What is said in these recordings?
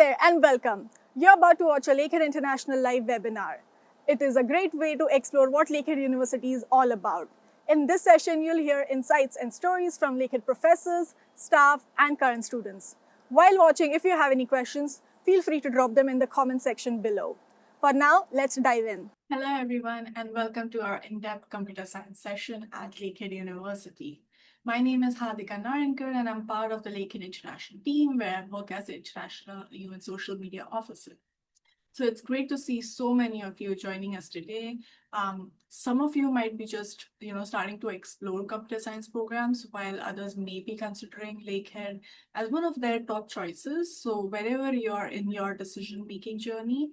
there and welcome. You're about to watch a Lakehead International live webinar. It is a great way to explore what Lakehead University is all about. In this session, you'll hear insights and stories from Lakehead professors, staff, and current students. While watching, if you have any questions, feel free to drop them in the comment section below. For now, let's dive in. Hello, everyone, and welcome to our in-depth computer science session at Lakehead University. My name is Hardika Narayankar, and I'm part of the Lakehead International team, where I work as the International UN Social Media Officer. So it's great to see so many of you joining us today. Some of you might be just, starting to explore computer science programs, while others may be considering Lakehead as one of their top choices. So wherever you are in your decision-making journey,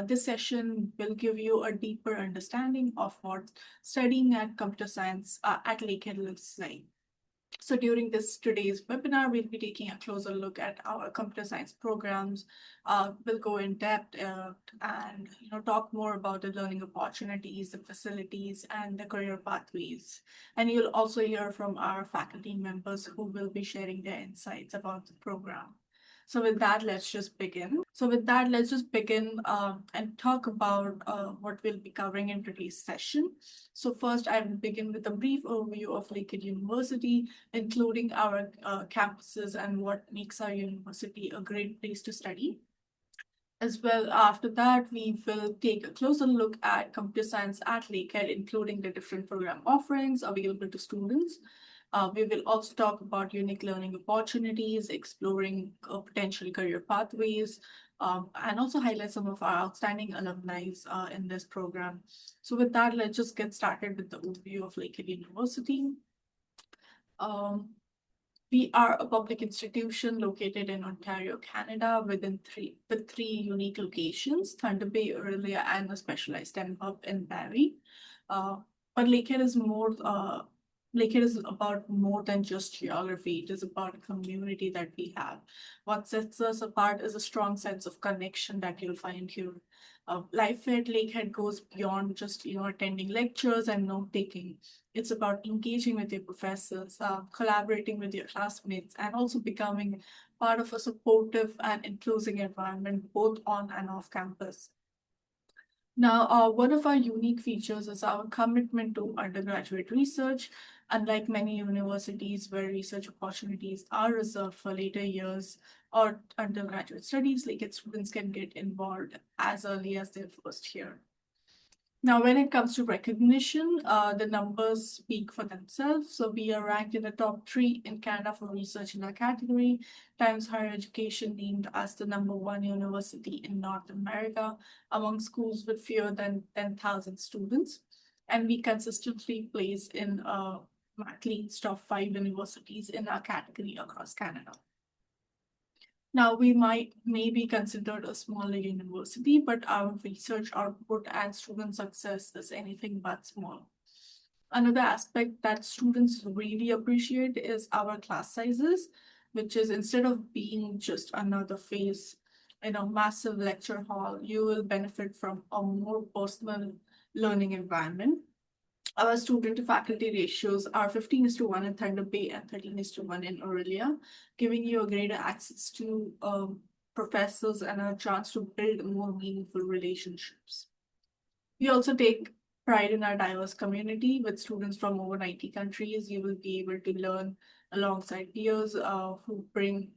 this session will give you a deeper understanding of what studying at computer science at Lakehead looks like. So during today's webinar, we'll be taking a closer look at our computer science programs. We'll go in depth and talk more about the learning opportunities, the facilities, and the career pathways. And you'll also hear from our faculty members who will be sharing their insights about the program. So with that, let's just begin. And talk about what we'll be covering in today's session. So first, I will begin with a brief overview of Lakehead University, including our campuses and what makes our university a great place to study. As well, after that, we will take a closer look at computer science at Lakehead, including the different program offerings available to students. We will also talk about unique learning opportunities, exploring potential career pathways, and also highlight some of our outstanding alumni in this program. So with that, let's just get started with the overview of Lakehead University. We are a public institution located in Ontario, Canada, with three unique locations: Thunder Bay, Aurelia, and a specialized STEM hub in Barrie. But Lakehead is about more than just geography. It is about a community that we have. What sets us apart is a strong sense of connection that you'll find here. Life at Lakehead goes beyond just attending lectures and note taking. It's about engaging with your professors, collaborating with your classmates, and also becoming part of a supportive and inclusive environment, both on and off campus. Now, one of our unique features is our commitment to undergraduate research. Unlike many universities where research opportunities are reserved for later years or undergraduate studies, Lakehead students can get involved as early as their first year. Now, when it comes to recognition, the numbers speak for themselves. So we are ranked in the top 3 in Canada for research in our category. Times Higher Education named us the #1 university in North America among schools with fewer than 10,000 students. And we consistently place in Maclean's top 5 universities in our category across Canada. Now, we may be considered a smaller university, but our research output and student success is anything but small. Another aspect that students really appreciate is our class sizes, which is, instead of being just another phase in a massive lecture hall, you will benefit from a more personal learning environment. Our student to faculty ratios are 15:1 in Thunder Bay and 13:1 in Aurelia, giving you a greater access to professors and a chance to build more meaningful relationships. We also take pride in our diverse community. With students from over 90 countries, you will be able to learn alongside peers who bring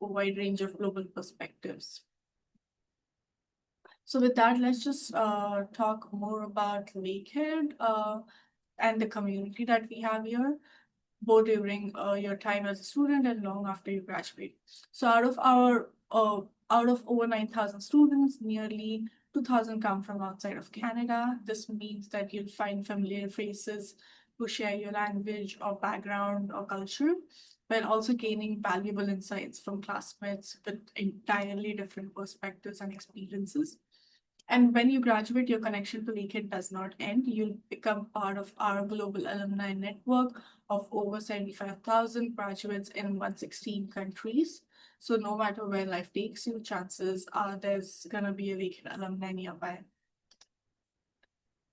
a wide range of global perspectives. So with that, let's just talk more about Lakehead and the community that we have here, both during your time as a student and long after you graduate. So out of over 9,000 students, nearly 2,000 come from outside of Canada. This means that you'll find familiar faces who share your language or background or culture, but also gaining valuable insights from classmates with entirely different perspectives and experiences. And when you graduate, your connection to Lakehead does not end. You'll become part of our global alumni network of over 75,000 graduates in 116 countries. So no matter where life takes you, chances are there's going to be a Lakehead alumni nearby.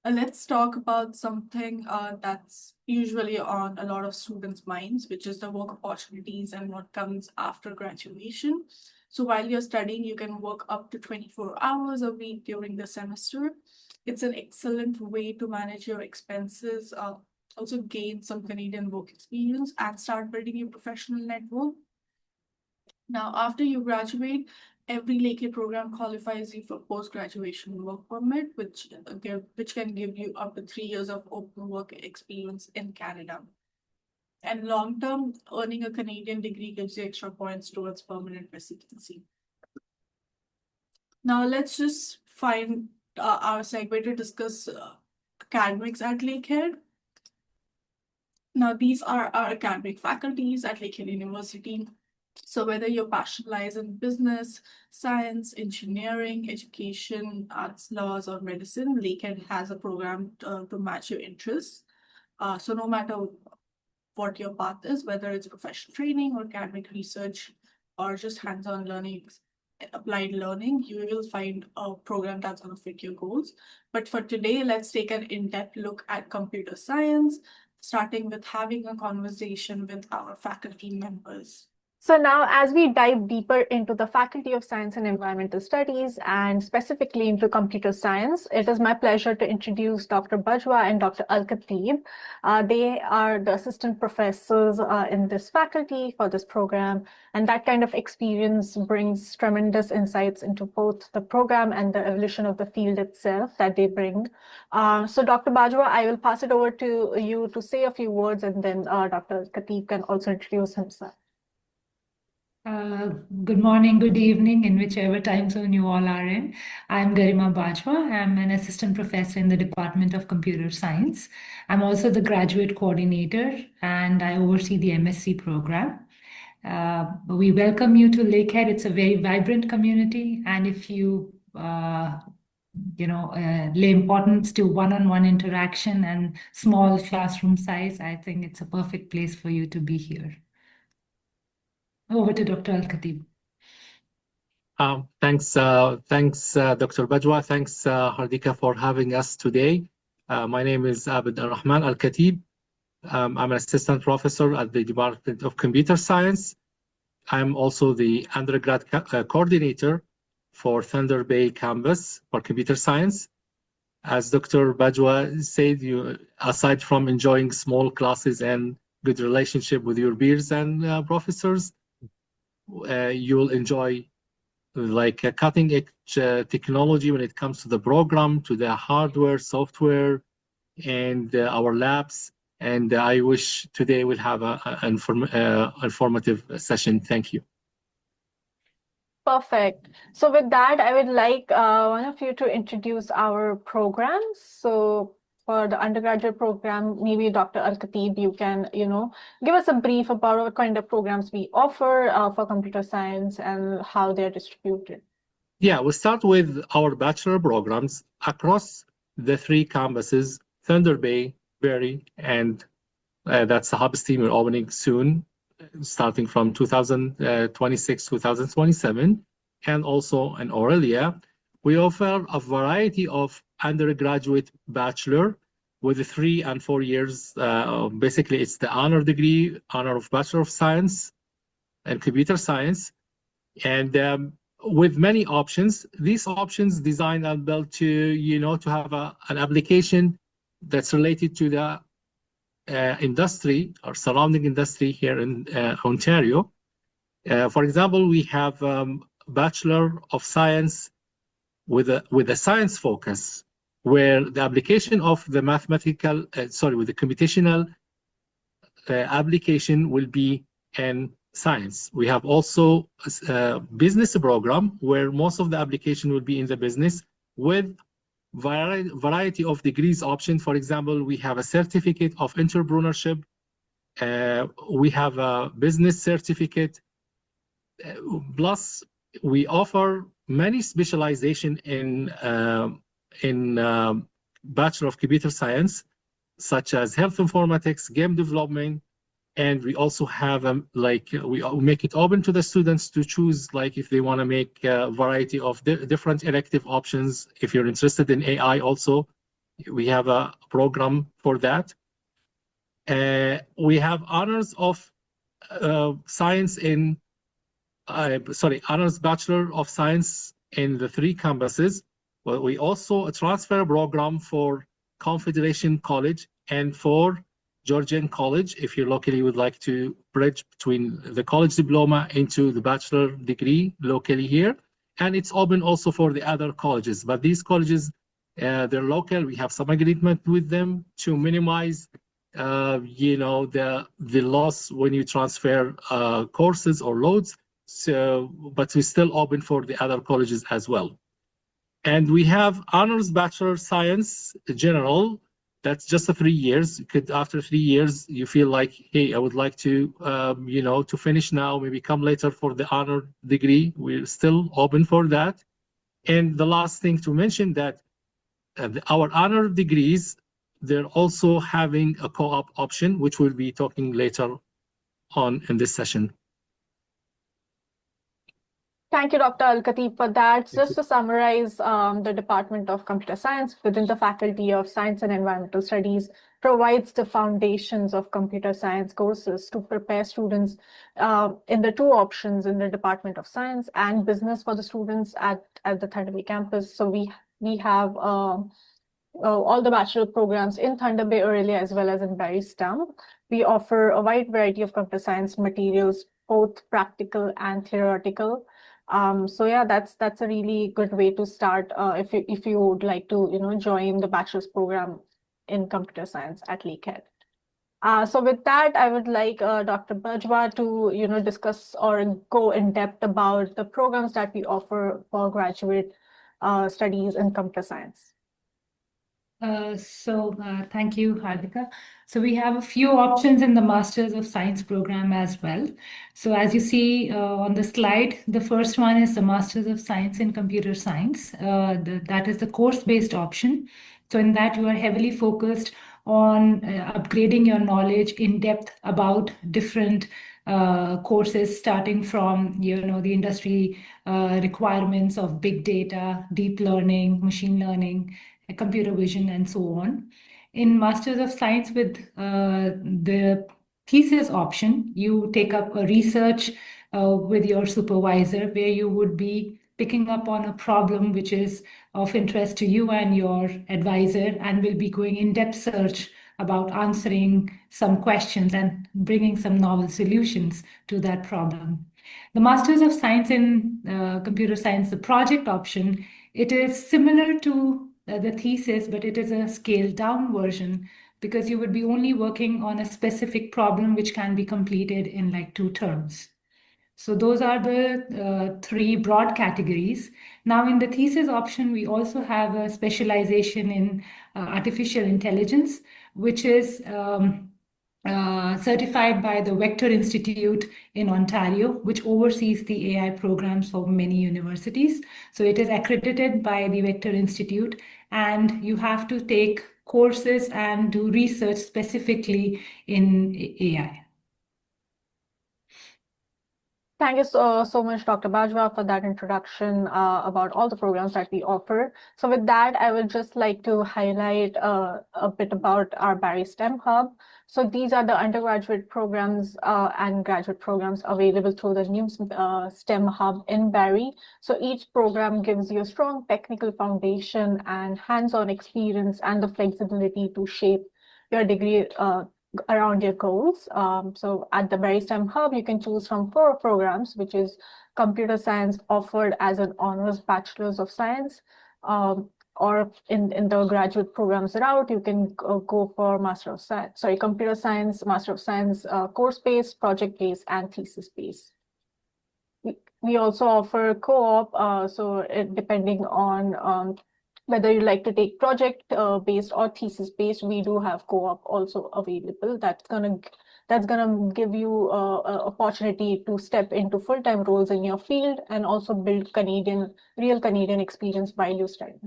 Let's talk about something that's usually on a lot of students' minds, which is the work opportunities and what comes after graduation. So while you're studying, you can work up to 24 hours a week during the semester. It's an excellent way to manage your expenses, also gain some Canadian work experience, and start building your professional network. Now, after you graduate, every Lakehead program qualifies you for post-graduation work permit, which can give you up to 3 years of open work experience in Canada. And long-term, earning a Canadian degree gives you extra points towards permanent residency. Now, let's just find our segue to discuss academics at Lakehead. Now, these are our academic faculties at Lakehead University. So whether your passion lies in business, science, engineering, education, arts, laws, or medicine, Lakehead has a program to match your interests. So no matter what your path is, whether it's professional training or academic research or just hands-on learning, applied learning, you will find a program that's going to fit your goals. But for today, let's take an in-depth look at computer science, starting with having a conversation with our faculty members. So now, as we dive deeper into the Faculty of Science and Environmental Studies and specifically into computer science, it is my pleasure to introduce Dr. Bajwa and Dr. Al-Khatib. They are the assistant professors in this faculty for this program, and that kind of experience brings tremendous insights into both the program and the evolution of the field itself that they bring. So Dr. Bajwa, I will pass it over to you to say a few words, and then Dr. Al-Khatib can also introduce himself. Good morning, good evening, in whichever time zone you all are in. I'm Garima Bajwa. I'm an assistant professor in the Department of Computer Science. I'm also the graduate coordinator and I oversee the MSc program. We welcome you to Lakehead. It's a very vibrant community, and if you lay importance to one-on-one interaction and small classroom size, I think it's a perfect place for you to be here. Over to Dr. Al-Khatib. Thanks, Dr. Bajwa. Thanks, Hardika, for having us today. My name is Abd Al-Rahman Al-Khatib. I'm an assistant professor at the Department of Computer Science. I'm also the undergrad coordinator for Thunder Bay campus for computer science. As Dr. Bajwa said, aside from enjoying small classes and good relationship with your peers and professors, you will enjoy like a cutting-edge technology when it comes to the program, to the hardware, software, and our labs. And I wish today we'll have an informative session. Thank you. Perfect. So with that, I would like one of you to introduce our programs. So for the undergraduate program, maybe Dr. Al-Khatib, you can, give us a brief about what kind of programs we offer for computer science and how they're distributed. Yeah, we'll start with our bachelor programs across the 3 campuses, Thunder Bay, Barrie, and that's the hub steam we're opening soon, starting from 2026, 2027, and also in Aurelia. We offer a variety of undergraduate bachelor with 3 and 4 years. Basically, it's the honor degree, honor of Bachelor of Science and Computer Science, and with many options. These options designed and built to, to have an application that's related to the industry or surrounding industry here in Ontario. For example, we have Bachelor of Science with a science focus, where the application of the mathematical, with the computational application will be in science. We have also a business program where most of the application will be in the business with variety of degrees option. For example, we have a certificate of entrepreneurship. We have a business certificate. Plus, we offer many specialization in Bachelor of Computer Science, such as health informatics, game development, and we also have we make it open to the students to choose, if they want to make a variety of different elective options. If you're interested in AI also, we have a program for that. We have honors of science in honors Bachelor of Science in the 3 campuses. Well, we also a transfer program for Confederation College and for Georgian College, if you locally would like to bridge between the college diploma into the bachelor degree locally here. And it's open also for the other colleges. But these colleges, they're local. We have some agreement with them to minimize the loss when you transfer courses or loads. So, but we're still open for the other colleges as well. And we have honors Bachelor of Science General. That's just 3 years. After 3 years, you feel like, hey, I would like to, to finish now, maybe come later for the honor degree. We're still open for that. And the last thing to mention that our honor degrees, they're also having a co-op option, which we'll be talking later on in this session. Thank you, Dr. Al-Khatib, for that. Just to summarize, the Department of Computer Science within the Faculty of Science and Environmental Studies provides the foundations of computer science courses to prepare students in the 2 options in the Department of Science and Business for the students at the Thunder Bay campus. So we have all the bachelor programs in Thunder Bay early as well as in Barrie STEM. We offer a wide variety of computer science materials, both practical and theoretical. So yeah, that's a really good way to start if you would like to join the bachelor's program in computer science at Lakehead. So with that, I would like Dr. Bajwa to discuss or go in depth about the programs that we offer for graduate studies in computer science. Thank you, Hardika. So we have a few options in the Masters of Science program as well. So as you see on the slide, the first one is the Masters of Science in Computer Science. That is the course-based option. So in that, you are heavily focused on upgrading your knowledge in depth about different courses, starting from the industry requirements of big data, deep learning, machine learning, computer vision, and so on. In Masters of Science with the thesis option, you take up a research with your supervisor where you would be picking up on a problem which is of interest to you and your advisor, and will be going in-depth search about answering some questions and bringing some novel solutions to that problem. The Masters of Science in Computer Science, the project option, it is similar to the thesis, but it is a scaled down version because you would be only working on a specific problem which can be completed in like 2 terms. So those are the 3 broad categories. Now in the thesis option, we also have a specialization in artificial intelligence, which is certified by the Vector Institute in Ontario, which oversees the AI programs for many universities. So it is accredited by the Vector Institute, and you have to take courses and do research specifically in AI. Thank you so much, Dr. Bajwa, for that introduction about all the programs that we offer. So with that, I would just like to highlight a bit about our Barrie STEM Hub. So these are the undergraduate programs and graduate programs available through the new STEM Hub in Barrie. So each program gives you a strong technical foundation and hands-on experience and the flexibility to shape your degree around your goals. So at the Barrie STEM Hub, you can choose from 4 programs, which is computer science offered as an honors bachelor's of science, or in the graduate programs route, you can go for Master of Science, Computer Science, Master of Science, course-based, project-based, and thesis-based. We also offer co-op, so depending on whether you like to take project-based or thesis-based, we do have co-op also available. That's gonna give you an opportunity to step into full-time roles in your field and also build real Canadian experience while you study.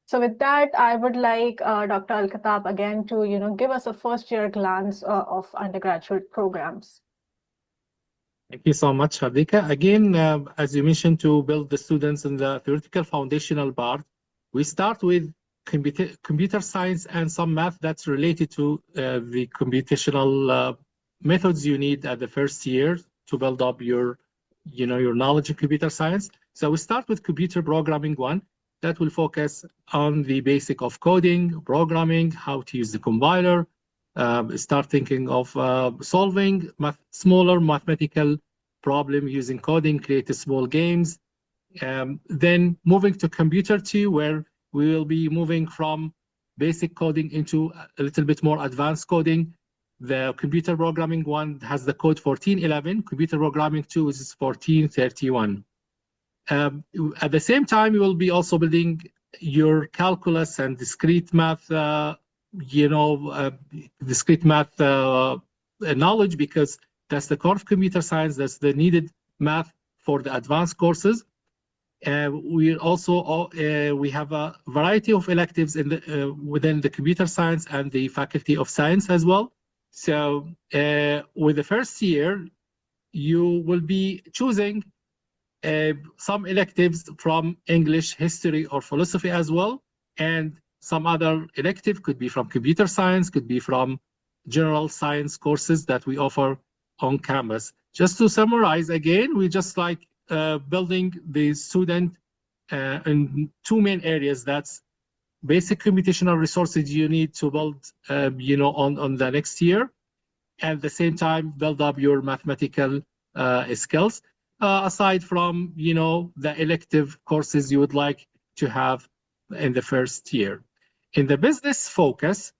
So with that, I would like Dr. Al-Khatib again to give us a first-year glance of undergraduate programs. Thank you so much, Hardika. Again, as you mentioned, to build the students in the theoretical foundational part, we start with computer science and some math that's related to the computational methods you need at the first year to build up your knowledge in computer science. So we start with computer programming 1 that will focus on the basic of coding, programming, how to use the compiler, start thinking of solving smaller mathematical problem using coding, create small games. Then moving to computer 2, where we will be moving from basic coding into a little bit more advanced coding. The computer programming 1 has the code 1411. Computer programming 2 is 1431. At the same time, you will be also building your calculus and discrete math, knowledge, because that's the core of computer science. That's the needed math for the advanced courses. We also we have a variety of electives within the computer science and the faculty of science as well. So with the first year, you will be choosing some electives from English, history, or philosophy as well, and some other elective could be from computer science, could be from general science courses that we offer on campus. Just to summarize again, we just like building the student in 2 main areas. That's basic computational resources you need to build, on the next year, and at the same time build up your mathematical skills. Aside from the elective courses you would like to have in the first year. In the business focus,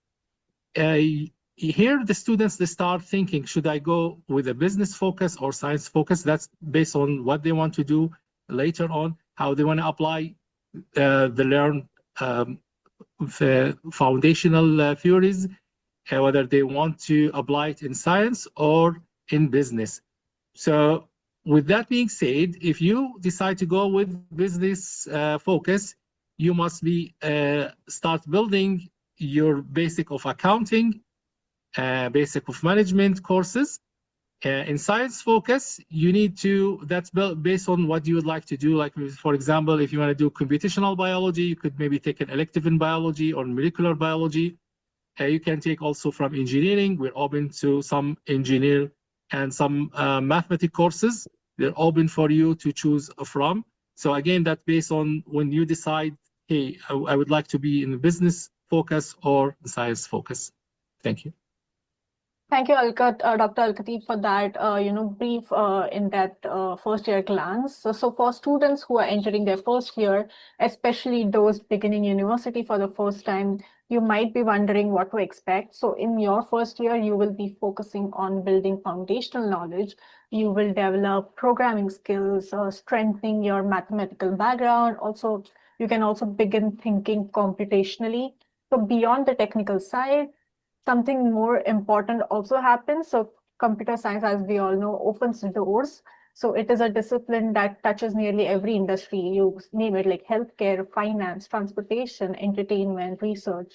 here the students, they start thinking, should I go with a business focus or science focus? That's based on what they want to do later on, how they want to apply the learned foundational theories, whether they want to apply it in science or in business. So with that being said, if you decide to go with business focus, you must be start building your basic of accounting, basic of management courses. In science focus, you need to, that's based on what you would like to do. Like, for example, if you want to do computational biology, you could maybe take an elective in biology or molecular biology. You can take also from engineering. We're open to some engineer and some mathematics courses. They're open for you to choose from. So again, that's based on when you decide, hey, I would like to be in the business focus or the science focus. Thank you. Thank you, Dr. Al-Khatib, for that brief in-depth first-year glance. So for students who are entering their first year, especially those beginning university for the first time, you might be wondering what to expect. So in your first year, you will be focusing on building foundational knowledge. You will develop programming skills, strengthening your mathematical background. Also, you can also begin thinking computationally. So beyond the technical side, something more important also happens. So computer science, as we all know, opens doors. So it is a discipline that touches nearly every industry. You name it, like healthcare, finance, transportation, entertainment, research.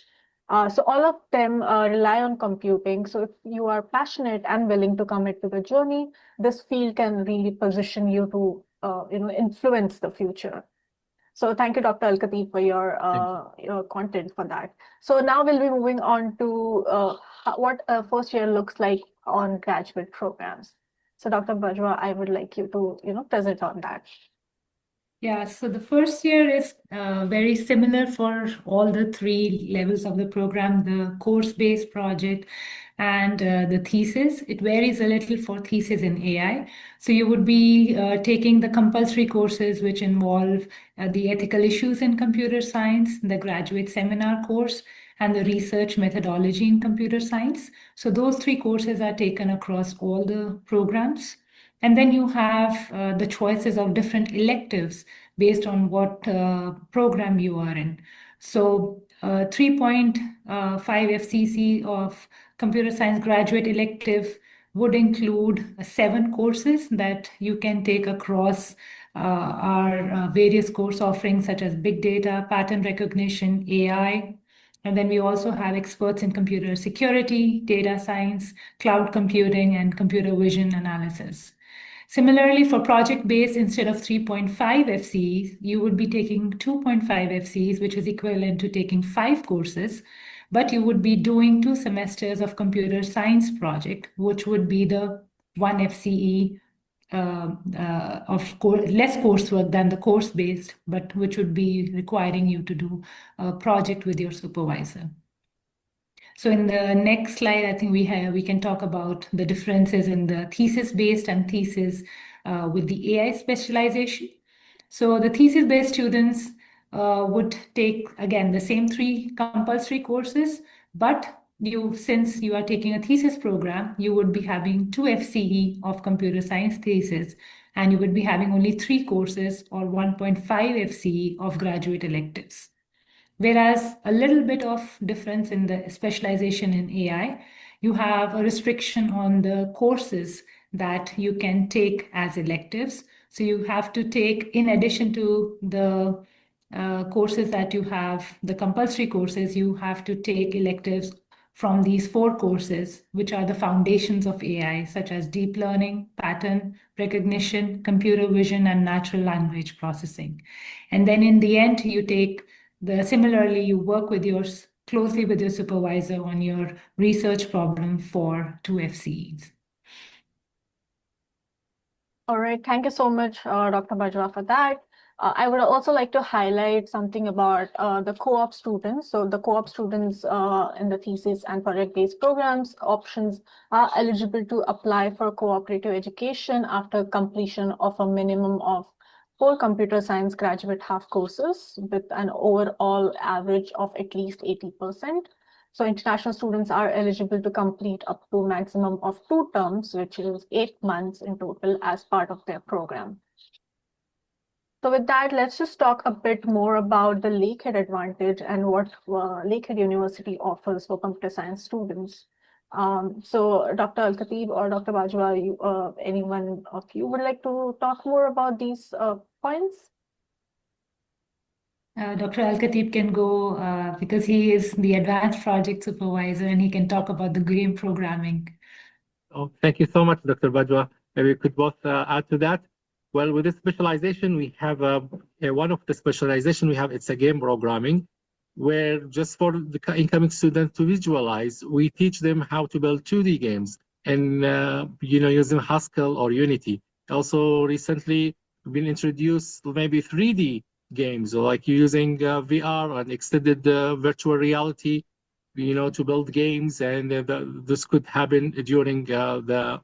So all of them rely on computing. So if you are passionate and willing to commit to the journey, this field can really position you to influence the future. So thank you, Dr. Al-Khatib, for your content for that. So now we'll be moving on to what a first year looks like on graduate programs. So Dr. Bajwa, I would like you to present on that. Yeah, so the first year is very similar for all the 3 levels of the program, the course-based project and the thesis. It varies a little for thesis in AI. So you would be taking the compulsory courses which involve the ethical issues in computer science, the graduate seminar course, and the research methodology in computer science. So those 3 courses are taken across all the programs. And then you have the choices of different electives based on what program you are in. So 3.5 FCC of computer science graduate elective would include 7 courses that you can take across our various course offerings such as big data, pattern recognition, AI. And then we also have experts in computer security, data science, cloud computing, and computer vision analysis. Similarly, for project-based, instead of 3.5 FCEs, you would be taking 2.5 FCEs, which is equivalent to taking 5 courses, but you would be doing 2 semesters of computer science project, which would be the 1 FCE less coursework than the course-based, but which would be requiring you to do a project with your supervisor. So in the next slide, I think we can talk about the differences in the thesis-based and thesis with the AI specialization. So the thesis-based students would take, again, the same 3 compulsory courses, but since you are taking a thesis program, you would be having 2 FCE of computer science thesis, and you would be having only 3 courses or 1.5 FCE of graduate electives. Whereas a little bit of difference in the specialization in AI, you have a restriction on the courses that you can take as electives. So you have to take, in addition to the courses that you have, the compulsory courses, you have to take electives from these 4 courses, which are the foundations of AI, such as deep learning, pattern recognition, computer vision, and natural language processing. And then in the end, you take similarly, you work closely with your supervisor on your research problem for 2 FCEs. All right, thank you so much, Dr. Bajwa, for that. I would also like to highlight something about the co-op students. So the co-op students in the thesis and project-based programs options are eligible to apply for cooperative education after completion of a minimum of 4 computer science graduate half courses with an overall average of at least 80%. So international students are eligible to complete up to maximum of 2 terms, which is 8 months in total as part of their program. So with that, let's just talk a bit more about the Lakehead Advantage and what Lakehead University offers for computer science students. So Dr. Al-Khatib or Dr. Bajwa, anyone of you would like to talk more about these points? Dr. Al-Khatib can go because he is the advanced project supervisor and he can talk about the game programming. Oh, thank you so much, Dr. Bajwa. Maybe we could both add to that. Well, with this specialization, we have one of the specialization we have, it's a game programming, where just for the incoming students to visualize, we teach them how to build 2D games and using Haskell or Unity. Also, recently been introduced maybe 3D games, like using VR and extended virtual reality, to build games, and this could happen during the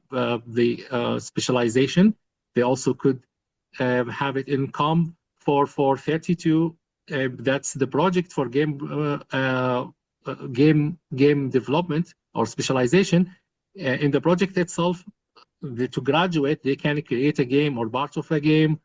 specialization. They also could have it in COM 432. That's the project for game development or specialization. In the project itself, to graduate, they can create a game or part of a game,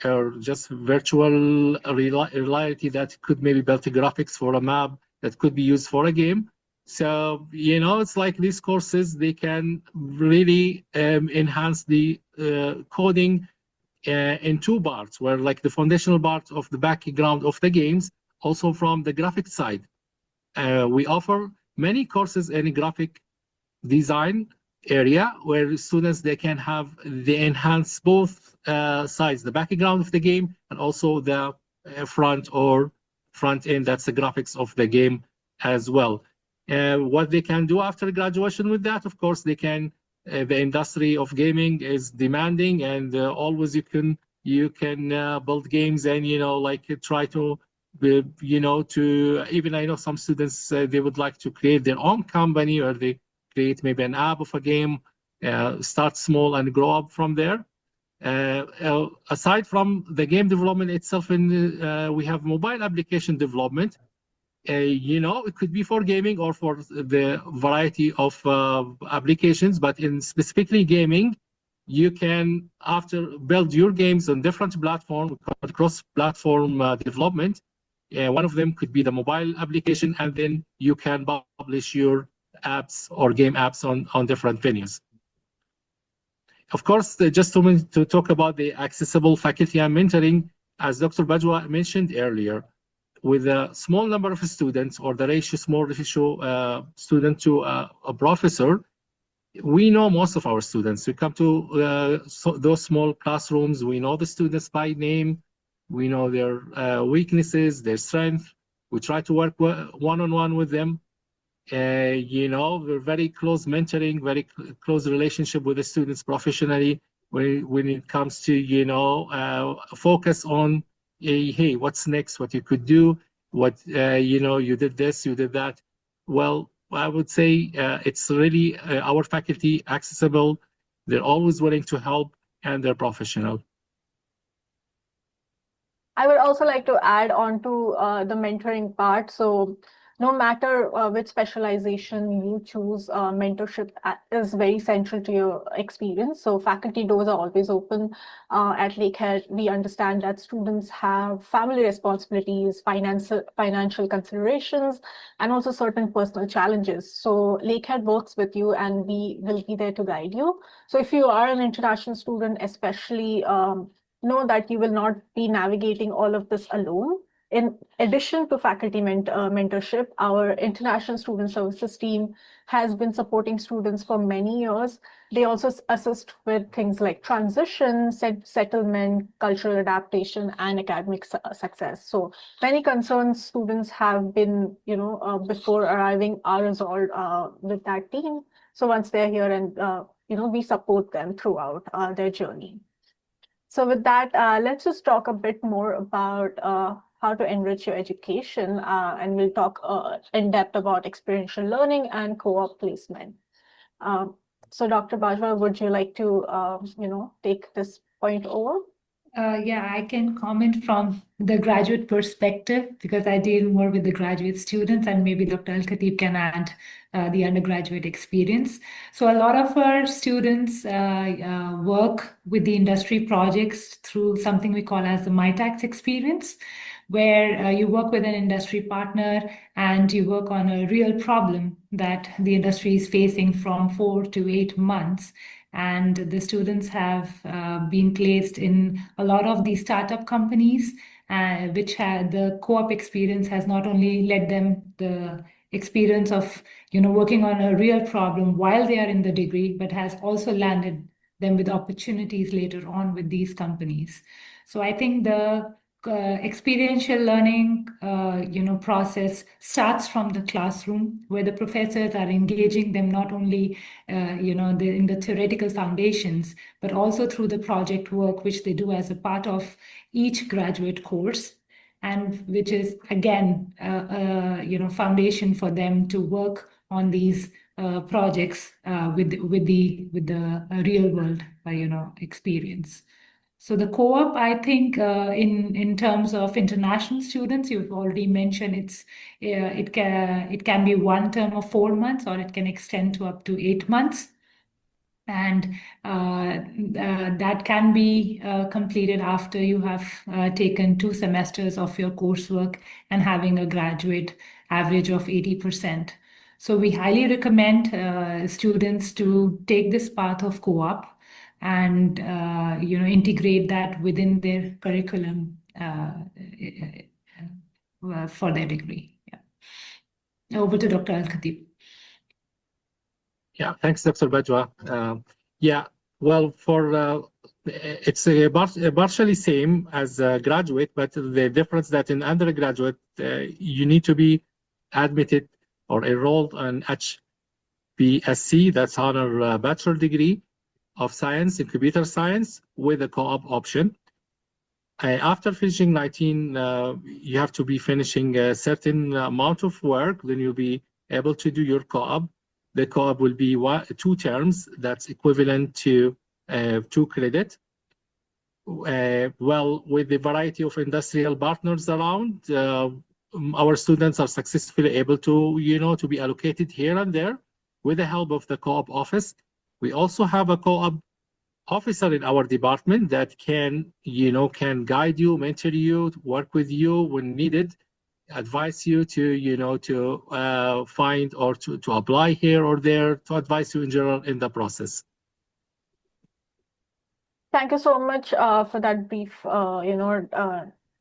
or just virtual reality that could maybe build the graphics for a map that could be used for a game. So, it's like these courses, they can really enhance the coding in 2 parts, where like the foundational part of the background of the games, also from the graphic side. We offer many courses in graphic design area where students, they can have the enhance both sides, the background of the game and also the front end, that's the graphics of the game as well. What they can do after graduation with that, of course, they can, the industry of gaming is demanding, and always you can build games and, try to, to, even I know some students, they would like to create their own company, or they create maybe an app of a game, start small and grow up from there. Aside from the game development itself, we have mobile application development. It could be for gaming or for the variety of applications, but in specifically gaming, you can, after build your games on different platforms, cross-platform development. One of them could be the mobile application, and then you can publish your apps or game apps on different venues. Of course, just to talk about the accessible faculty and mentoring, as Dr. Bajwa mentioned earlier, with a small number of students, or the small ratio student to a professor, we know most of our students. We come to those small classrooms, we know the students by name, we know their weaknesses, their strengths. We try to work one-on-one with them. We're very close mentoring, very close relationship with the students professionally. when it comes to focus on hey, what's next, what you could do, what you did this, you did that. Well, I would say it's really our faculty accessible. They're always willing to help, and they're professional. I would also like to add on to the mentoring part. So no matter which specialization you choose, mentorship is very central to your experience. So faculty doors are always open at Lakehead. We understand that students have family responsibilities, financial considerations, and also certain personal challenges. So Lakehead works with you, and we will be there to guide you. So if you are an international student, especially know that you will not be navigating all of this alone. In addition to faculty mentorship, our International Student Services team has been supporting students for many years. They also assist with things like transition, settlement, cultural adaptation, and academic success. So many concerns students have been, before arriving are resolved with that team. So once they're here and, we support them throughout their journey. So with that, let's just talk a bit more about how to enrich your education, and we'll talk in depth about experiential learning and co-op placement. So Dr. Bajwa, would you like to, take this point over? Yeah, I can comment from the graduate perspective because I deal more with the graduate students, and maybe Dr. Al-Khatib can add the undergraduate experience. So a lot of our students work with the industry projects through something we call as the MyTax experience, where you work with an industry partner and you work on a real problem that the industry is facing from 4 to 8 months. And the students have been placed in a lot of these startup companies, which had the co-op experience has not only led them the experience of working on a real problem while they are in the degree, but has also landed them with opportunities later on with these companies. So I think the experiential learning process starts from the classroom, where the professors are engaging them not only in the theoretical foundations, but also through the project work which they do as a part of each graduate course, and which is again foundation for them to work on these projects with the real world experience. So the co-op, I think, in terms of international students, you've already mentioned it can be 1 term of 4 months, or it can extend to up to 8 months, and that can be completed after you have taken 2 semesters of your coursework and having a graduate average of 80%. So we highly recommend students to take this path of co-op and integrate that within their curriculum for their degree. Yeah. Over to Dr. Al-Khatib. Yeah, thanks, Dr. Bajwa. Yeah, well, it's partially same as a graduate, but the difference that in undergraduate, you need to be admitted or enrolled on HBSC, that's honor bachelor degree of science in computer science with a co-op option. After finishing 19, you have to be finishing a certain amount of work, then you'll be able to do your co-op. The co-op will be 2 terms, that's equivalent to 2 credit. Well, with the variety of industrial partners around, our students are successfully able to, to be allocated here and there with the help of the co-op office. We also have a co-op officer in our department that can guide you, mentor you, work with you when needed, advise you to find or to apply here or there, to advise you in general in the process. Thank you so much for that brief,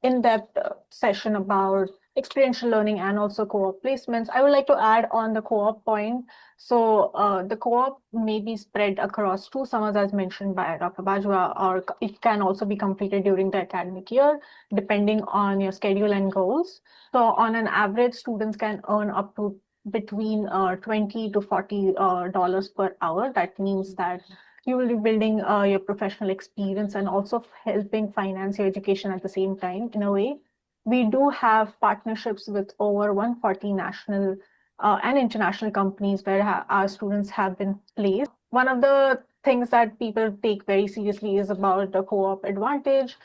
in-depth session about experiential learning and also co-op placements. I would like to add on the co-op point. So the co-op may be spread across 2 summers as mentioned by Dr. Bajwa, or it can also be completed during the academic year, depending on your schedule and goals. So on an average, students can earn up to between $20 to $40 per hour. That means that you will be building your professional experience and also helping finance your education at the same time in a way. We do have partnerships with over 140 national and international companies where our students have been placed. One of the things that people take very seriously is about the co-op advantage.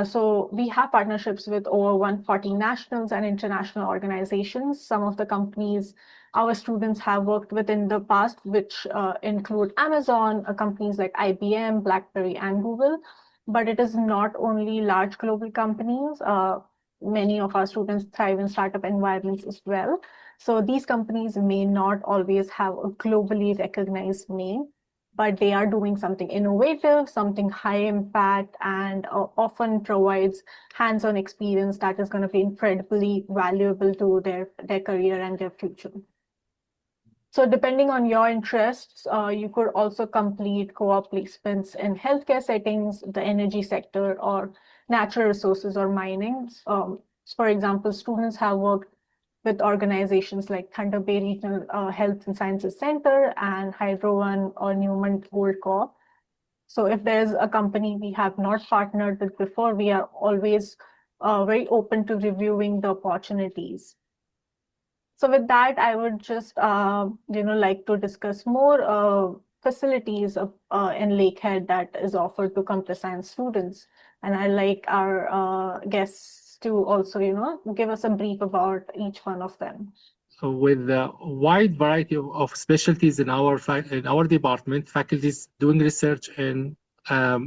So we have partnerships with over 140 nationals and international organizations. Some of the companies our students have worked with in the past, which include Amazon, companies like IBM, BlackBerry, and Google. But it is not only large global companies. Many of our students thrive in startup environments as well. So these companies may not always have a globally recognized name, but they are doing something innovative, something high impact, and often provides hands-on experience that is going to be incredibly valuable to their career and their future. So depending on your interests, you could also complete co-op placements in healthcare settings, the energy sector, or natural resources or mining. For example, students have worked with organizations like Thunder Bay Regional Health and Sciences Center and Hydro One or Newman Gold Co-op. So if there's a company we have not partnered with before, we are always very open to reviewing the opportunities. So with that, I would just like to discuss more facilities in Lakehead that is offered to computer science students. And I like our guests to also, give us a brief about each one of them. So with a wide variety of specialties in our department, faculties doing research in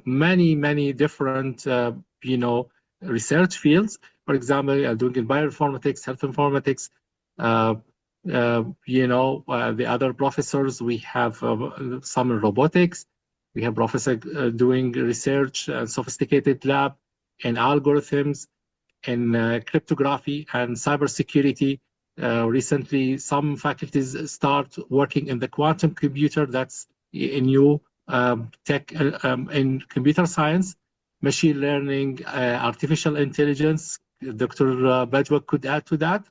many different research fields. For example, doing in bioinformatics, health informatics. The other professors, we have some in robotics. We have professors doing research, sophisticated lab in algorithms, in cryptography and cybersecurity. Recently, some faculties start working in the quantum computer. That's a new tech in computer science, machine learning, artificial intelligence. Dr. Bajwa could add to that.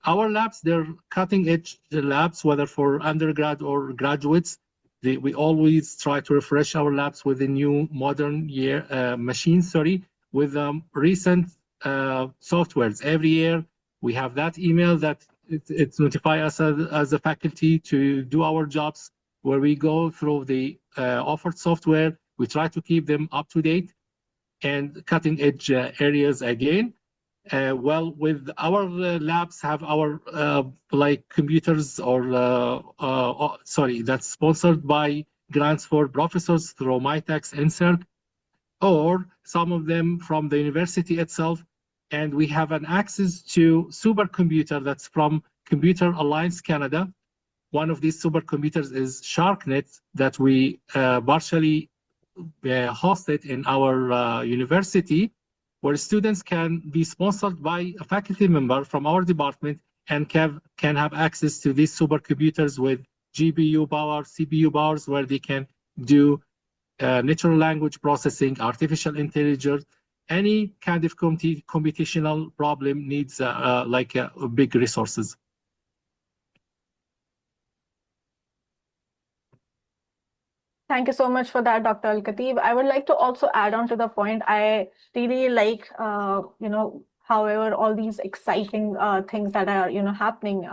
Our labs, they're cutting-edge labs, whether for undergrad or graduates. We always try to refresh our labs with the new modern machines, with recent softwares. Every year, we have that email that it notifies us as a faculty to do our jobs, where we go through the offered software. We try to keep them up to date and cutting-edge areas again. With our labs have our computers that's sponsored by grants for professors through MyTax Insert, or some of them from the university itself. And we have an access to supercomputer that's from Computer Alliance Canada. One of these supercomputers is SharkNet that we partially hosted in our university, where students can be sponsored by a faculty member from our department and can have access to these supercomputers with GPU power, CPU powers, where they can do natural language processing, artificial intelligence. Any kind of computational problem needs big resources. Thank you so much for that, Dr. Al-Khatib. I would like to also add on to the point. I really like, however, all these exciting things that are, happening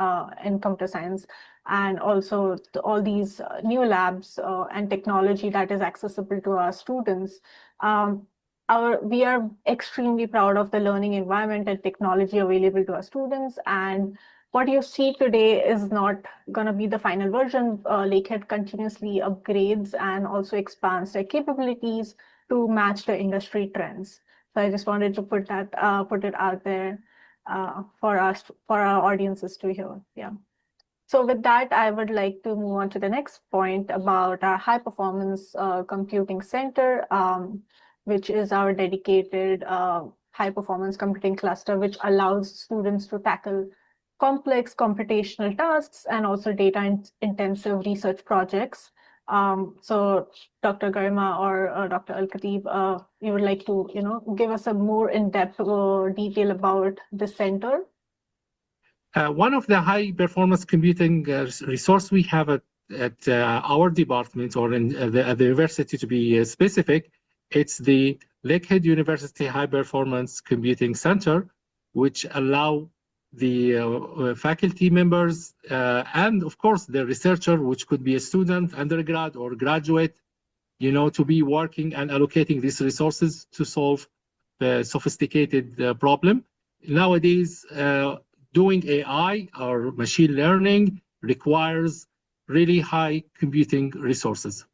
in computer science, and also all these new labs and technology that is accessible to our students. We are extremely proud of the learning environment and technology available to our students. And what you see today is not going to be the final version. Lakehead continuously upgrades and also expands their capabilities to match the industry trends. So I just wanted to put it out there for our audiences to hear. Yeah. So with that, I would like to move on to the next point about our high performance computing center, which is our dedicated high performance computing cluster, which allows students to tackle complex computational tasks and also data-intensive research projects. So Dr. Garima or Dr. Al-Khatib, you would like to, give us a more in-depth detail about the center? One of the high-performance computing resource we have at at our department, or in at the university to be specific, it's the Lakehead University High Performance Computing Center, which allow the faculty members and of course the researcher, which could be a student, undergrad or graduate, to be working and allocating these resources to solve the sophisticated problem. Nowadays, doing AI or machine learning requires really high computing resources.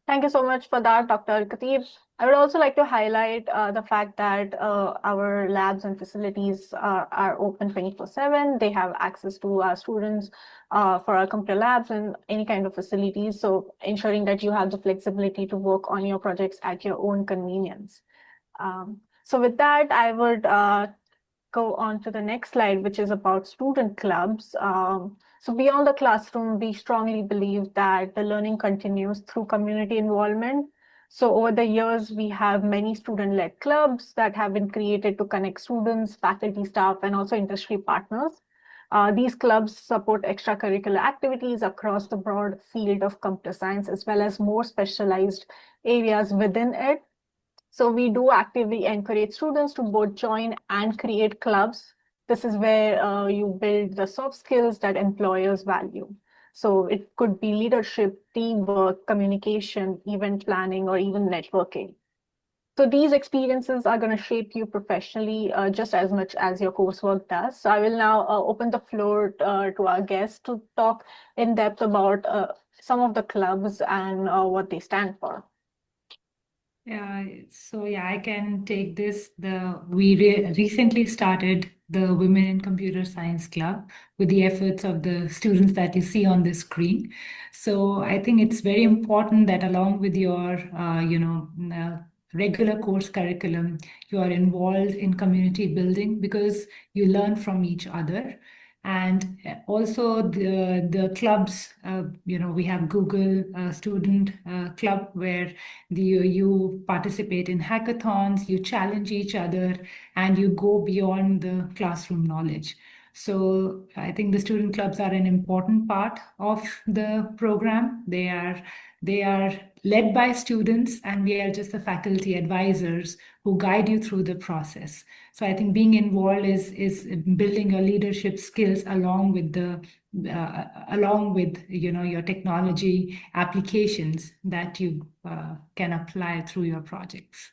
Thank you so much for that, Dr. Khatib. I would also like to highlight the fact that our labs and facilities are open 24/7. They have access to our students for our computer labs and any kind of facilities. So ensuring that you have the flexibility to work on your projects at your own convenience. So with that, I would go on to the next slide, which is about student clubs. So beyond the classroom, we strongly believe that the learning continues through community involvement. So over the years, we have many student-led clubs that have been created to connect students, faculty, staff, and also industry partners. These clubs support extracurricular activities across the broad field of computer science, as well as more specialized areas within it. So we do actively encourage students to both join and create clubs. This is where you build the soft skills that employers value. So it could be leadership, teamwork, communication, event planning, or even networking. So these experiences are going to shape you professionally just as much as your coursework does. So I will now open the floor to our guests to talk in depth about some of the clubs and what they stand for. Yeah, I can take this. We recently started the Women in Computer Science Club with the efforts of the students that you see on the screen. So I think it's very important that along with your, regular course curriculum, you are involved in community building because you learn from each other. And also the clubs, we have Google Student Club where you participate in hackathons, you challenge each other, and you go beyond the classroom knowledge. So I think the student clubs are an important part of the program. They are led by students, and we are just the faculty advisors who guide you through the process. So I think being involved is building your leadership skills along with your technology applications that you can apply through your projects.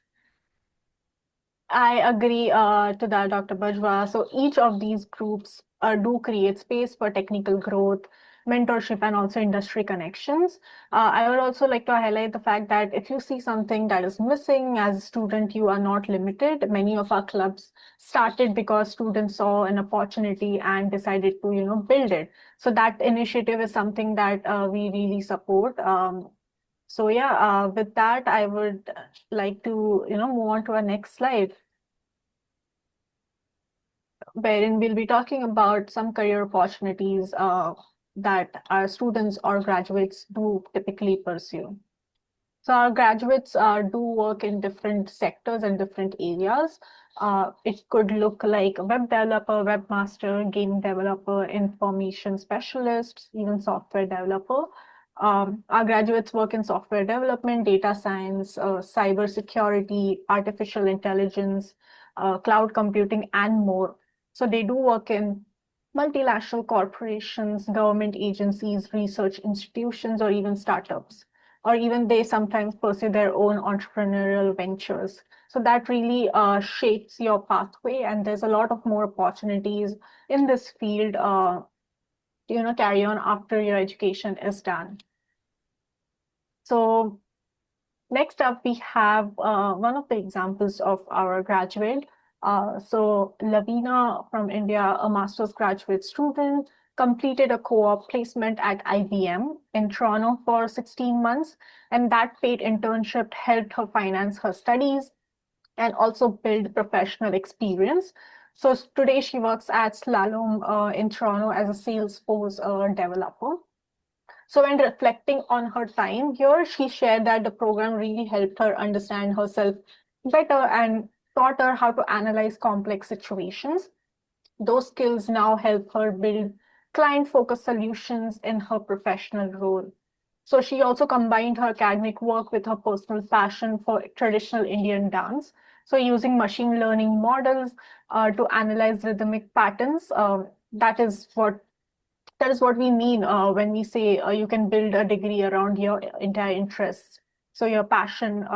I agree to that, Dr. Bajwa. So each of these groups do create space for technical growth, mentorship, and also industry connections. I would also like to highlight the fact that if you see something that is missing as a student, you are not limited. Many of our clubs started because students saw an opportunity and decided to, build it. So that initiative is something that we really support. So yeah, with that, I would like to, move on to our next slide, wherein we'll be talking about some career opportunities that our students or graduates do typically pursue. So our graduates do work in different sectors and different areas. It could look like a web developer, webmaster, game developer, information specialist, even software developer. Our graduates work in software development, data science, cyber security, artificial intelligence, cloud computing, and more. So they do work in multilateral corporations, government agencies, research institutions, or even startups. Or even they sometimes pursue their own entrepreneurial ventures. So that really shapes your pathway, and there's a lot of more opportunities in this field to carry on after your education is done. So next up, we have one of the examples of our graduate. So Lavina from India, a master's graduate student, completed a co-op placement at IBM in Toronto for 16 months. And that paid internship helped her finance her studies and also build professional experience. So today she works at Slalom in Toronto as a Salesforce developer. So when reflecting on her time here, she shared that the program really helped her understand herself better and taught her how to analyze complex situations. Those skills now help her build client-focused solutions in her professional role. So she also combined her academic work with her personal passion for traditional Indian dance. So using machine learning models to analyze rhythmic patterns, that is what we mean when we say you can build a degree around your entire interests. So your passion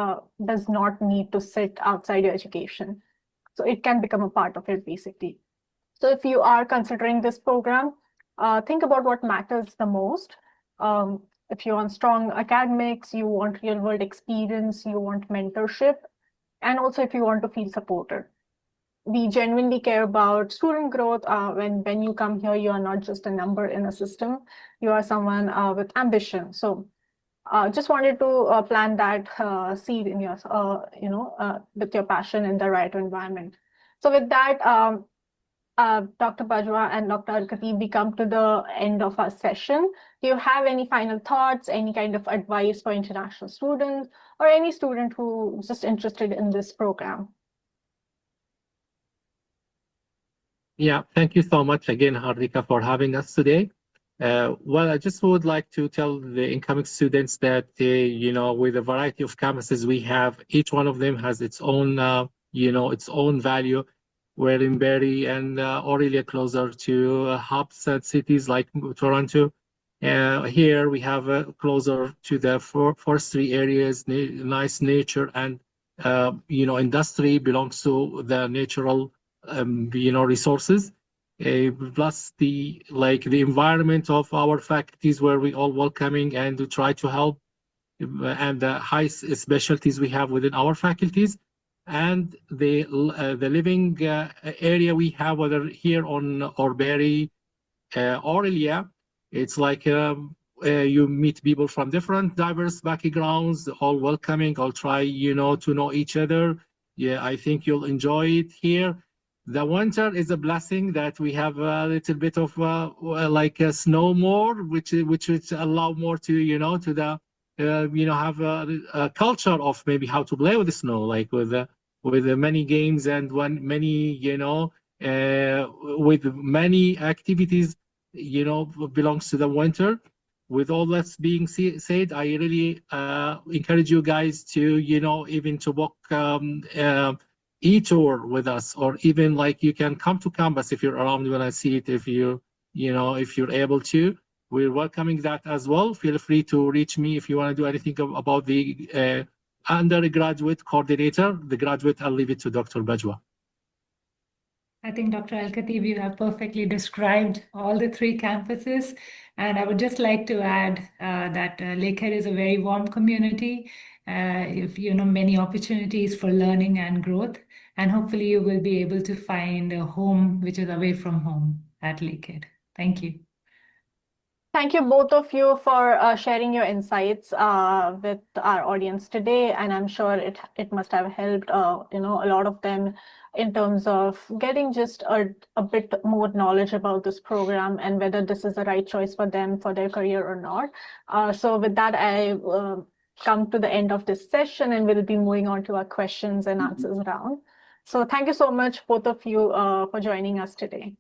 does not need to sit outside your education. So it can become a part of it, basically. So if you are considering this program, think about what matters the most. If you want strong academics, you want real world experience, you want mentorship, and also if you want to feel supported. We genuinely care about student growth. When you come here, you are not just a number in a system, you are someone with ambition. So just wanted to plant that seed in your, with your passion in the right environment. So with that, Dr. Bajwa and Dr. Al-Khatib, we come to the end of our session. Do you have any final thoughts, any kind of advice for international students, or any student who's just interested in this program? Yeah, thank you so much again, Hardika, for having us today. Well, I just would like to tell the incoming students that, with a variety of campuses we have, each one of them has its own, its own value. We're in Barrie and Aurelia closer to hubs and cities like Toronto. Here we have closer to the forestry areas, nice nature, and industry belongs to the natural resources. Plus the environment of our faculties where we all welcoming and to try to help, and the high specialties we have within our faculties, and the living area we have, whether here or Barrie, Aurelia, it's like you meet people from different diverse backgrounds, all welcoming, all try to know each other. Yeah, I think you'll enjoy it here. The winter is a blessing that we have a little bit of like a snow more, which allow more to to the have a culture of maybe how to play with the snow, like with many games and many with many activities belongs to the winter. With all that's being said, I really encourage you guys to even to book e-tour with us, or even like you can come to campus if you're around when I see it, if if you're able to. We're welcoming that as well. Feel free to reach me if you want to do anything about the undergraduate coordinator. The graduate, I'll leave it to Dr. Bajwa. I think, Dr. Al-Khatib, you have perfectly described all the three campuses. And I would just like to add that Lakehead is a very warm community. If many opportunities for learning and growth. And hopefully you will be able to find a home which is away from home at Lakehead. Thank you. Thank you, both of you, for sharing your insights with our audience today. And I'm sure it must have helped, a lot of them in terms of getting just a bit more knowledge about this program and whether this is the right choice for them for their career or not. So with that, I come to the end of this session, and we'll be moving on to our questions and answers round. So thank you so much, both of you, for joining us today.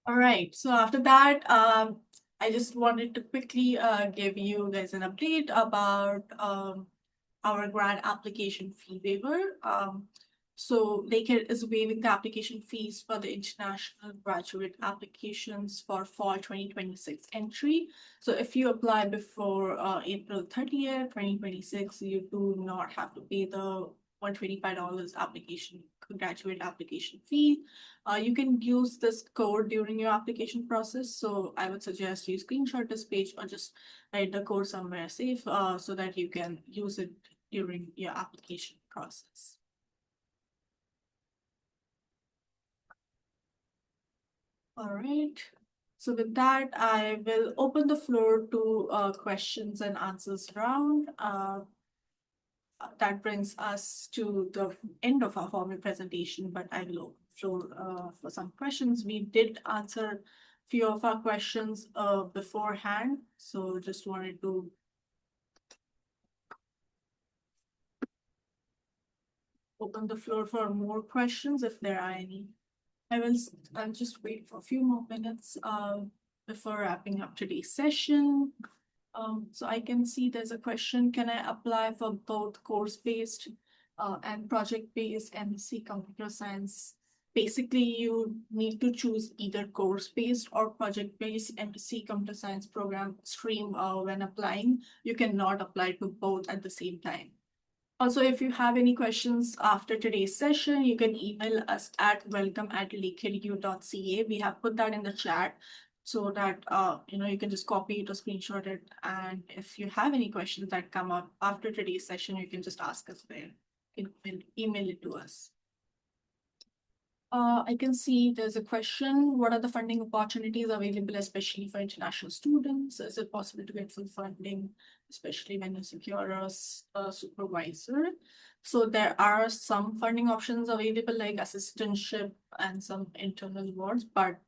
All right, so after that, I just wanted to quickly give you guys an update about our grad application fee waiver. So Lakehead is waiving the application fees for the international graduate applications for fall 2026 entry. So if you apply before April 30th, 2026, you do not have to pay the $125 graduate application fee. You can use this code during your application process. So I would suggest you screenshot this page or just write the code somewhere safe so that you can use it during your application process. All right. So with that, I will open the floor to questions and answers round. That brings us to the end of our formal presentation, but I will open the floor for some questions. We did answer a few of our questions beforehand, so just wanted to open the floor for more questions if there are any. I'll just wait for a few more minutes before wrapping up today's session. So I can see there's a question, can I apply for both course-based and project-based MSc Computer Science? Basically, you need to choose either course-based or project-based MSc Computer Science program stream when applying. You cannot apply to both at the same time. Also, if you have any questions after today's session, you can email us at welcome@lakeheadu.ca. We have put that in the chat so that you can just copy it or screenshot it. And if you have any questions that come up after today's session, you can just ask us there. You can email it to us. I can see there's a question. What are the funding opportunities available, especially for international students? Is it possible to get full funding, especially when you secure a supervisor? So there are some funding options available, like assistantship and some internal awards, but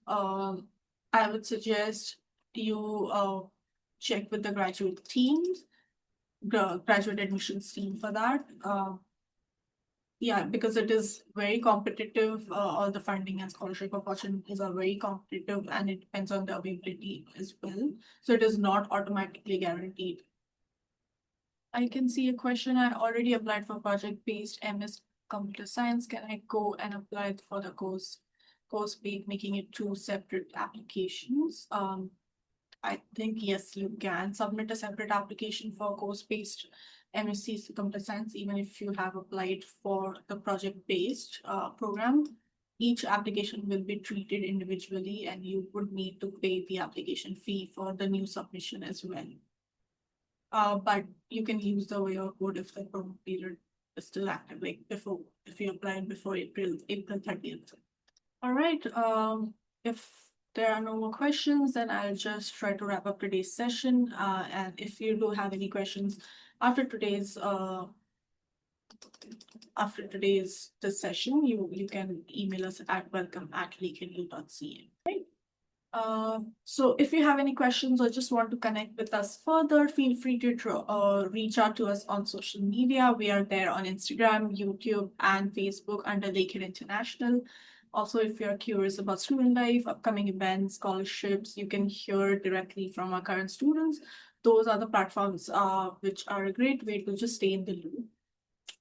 I would suggest you check with the graduate teams, the graduate admissions team for that. Yeah, because it is very competitive. All the funding and scholarship opportunities are very competitive, and it depends on the availability as well. So it is not automatically guaranteed. I can see a question. I already applied for project-based MS Computer Science. Can I go and apply for the course-based, making it two separate applications? I think yes, you can submit a separate application for course-based MSc Computer Science, even if you have applied for the project-based program. Each application will be treated individually, and you would need to pay the application fee for the new submission as well. But you can use the waiver code if the promo period is still active, like before, if you applied before April 30th. All right. If there are no more questions, then I'll just try to wrap up today's session. And if you do have any questions after today's this session, you can email us at welcome@lakeheadu.ca. So if you have any questions or just want to connect with us further, feel free to reach out to us on social media. We are there on Instagram, YouTube, and Facebook under Lakehead International. Also, if you're curious about student life, upcoming events, scholarships, you can hear directly from our current students. Those are the platforms which are a great way to just stay in the loop.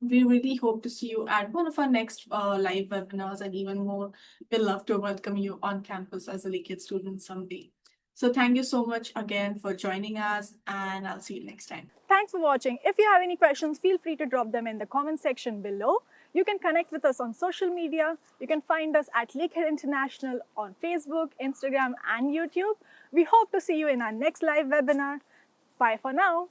We really hope to see you at one of our next live webinars, and even more, we'd love to welcome you on campus as a Lakehead student someday. So thank you so much again for joining us, and I'll see you next time. Thanks for watching. If you have any questions, feel free to drop them in the comment section below. You can connect with us on social media. You can find us at Lakehead International on Facebook, Instagram, and YouTube. We hope to see you in our next live webinar. Bye for now.